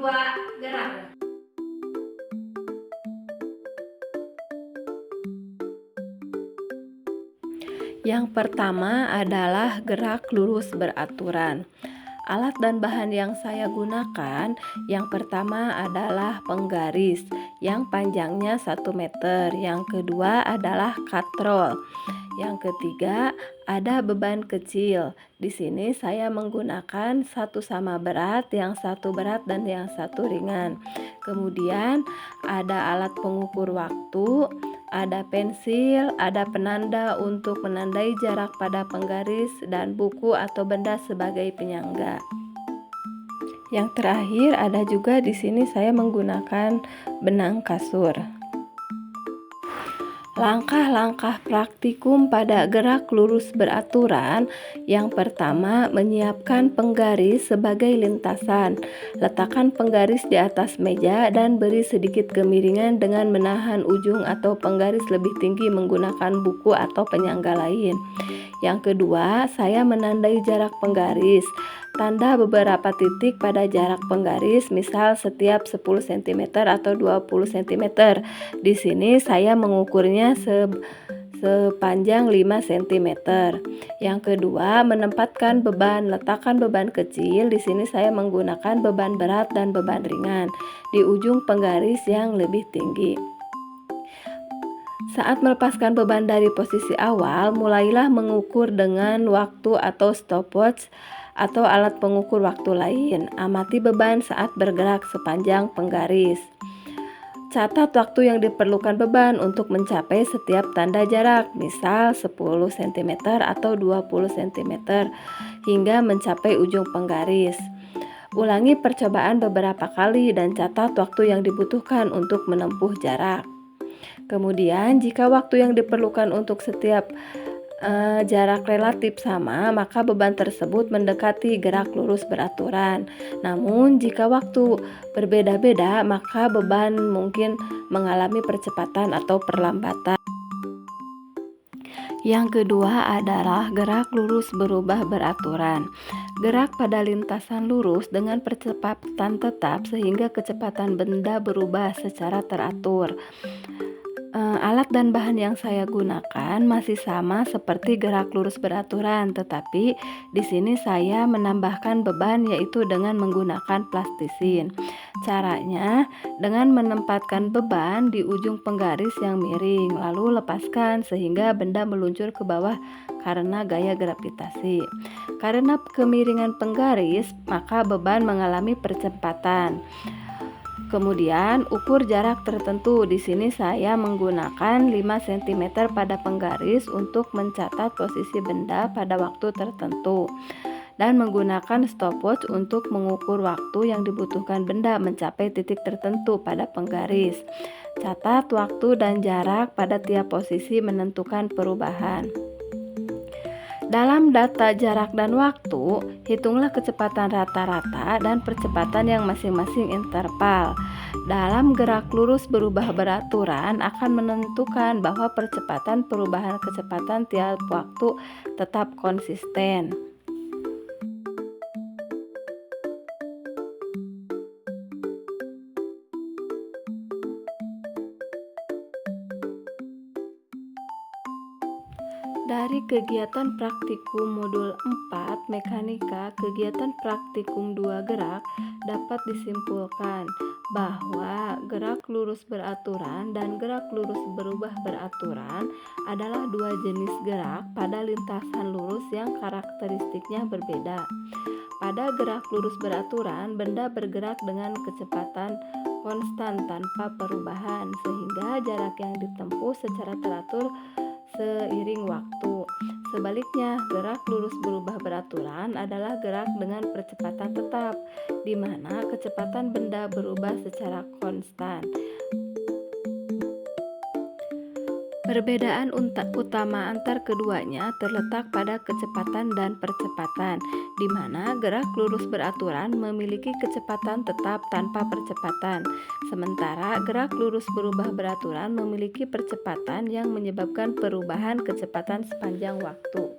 kedua, gerak. Yang pertama adalah gerak lurus beraturan. Alat dan bahan yang saya gunakan, yang pertama adalah penggaris yang panjangnya 1 meter. Yang kedua adalah katrol. Yang ketiga ada beban kecil. Di sini saya menggunakan satu sama berat, yang satu berat dan yang satu ringan. Kemudian ada alat pengukur waktu, ada pensil, ada penanda untuk menandai jarak pada penggaris, dan buku atau benda sebagai penyangga. Yang terakhir ada juga di sini saya menggunakan benang kasur. Langkah-langkah praktikum pada gerak lurus beraturan. Yang pertama, menyiapkan penggaris sebagai lintasan. Letakkan penggaris di atas meja dan beri sedikit kemiringan dengan menahan ujung atau penggaris lebih tinggi menggunakan buku atau penyangga lain. Yang kedua, saya menandai jarak penggaris. Tanda beberapa titik pada jarak penggaris, misal setiap 10 cm atau 20 cm. Di sini saya mengukurnya sepanjang 5 cm. Yang kedua, menempatkan beban. Letakkan beban kecil. Di sini saya menggunakan beban berat dan beban ringan di ujung penggaris yang lebih tinggi. Saat melepaskan beban dari posisi awal, mulailah mengukur dengan waktu atau stopwatch atau alat pengukur waktu lain. Amati beban saat bergerak sepanjang penggaris. Catat waktu yang diperlukan beban untuk mencapai setiap tanda jarak, misal 10 cm atau 20 cm, hingga mencapai ujung penggaris. Ulangi percobaan beberapa kali dan catat waktu yang dibutuhkan untuk menempuh jarak. Kemudian, jika waktu yang diperlukan untuk setiap jarak relatif sama, maka beban tersebut mendekati gerak lurus beraturan. Namun, jika waktu berbeda-beda, maka beban mungkin mengalami percepatan atau perlambatan. Yang kedua adalah gerak lurus berubah beraturan. Gerak pada lintasan lurus dengan percepatan tetap sehingga kecepatan benda berubah secara teratur. Alat dan bahan yang saya gunakan masih sama seperti gerak lurus beraturan, tetapi di sini saya menambahkan beban, yaitu dengan menggunakan plastisin. Caranya dengan menempatkan beban di ujung penggaris yang miring, lalu lepaskan sehingga benda meluncur ke bawah karena gaya gravitasi. Karena kemiringan penggaris, maka beban mengalami percepatan. Kemudian ukur jarak tertentu. Di sini saya menggunakan 5 cm pada penggaris untuk mencatat posisi benda pada waktu tertentu, dan menggunakan stopwatch untuk mengukur waktu yang dibutuhkan benda mencapai titik tertentu pada penggaris. Catat waktu dan jarak pada tiap posisi menentukan perubahan. Dalam data jarak dan waktu, hitunglah kecepatan rata-rata dan percepatan yang masing-masing interval. Dalam gerak lurus berubah beraturan akan menentukan bahwa percepatan perubahan kecepatan tiap waktu tetap konsisten. Dari kegiatan praktikum modul 4 mekanika, kegiatan praktikum 2 gerak, dapat disimpulkan bahwa gerak lurus beraturan dan gerak lurus berubah beraturan adalah dua jenis gerak pada lintasan lurus yang karakteristiknya berbeda. Pada gerak lurus beraturan, benda bergerak dengan kecepatan konstan tanpa perubahan, sehingga jarak yang ditempuh secara teratur seiring waktu. Sebaliknya, gerak lurus berubah beraturan adalah gerak dengan percepatan tetap, di mana kecepatan benda berubah secara konstan. Perbedaan utama antar keduanya terletak pada kecepatan dan percepatan, di mana gerak lurus beraturan memiliki kecepatan tetap tanpa percepatan, sementara gerak lurus berubah beraturan memiliki percepatan yang menyebabkan perubahan kecepatan sepanjang waktu.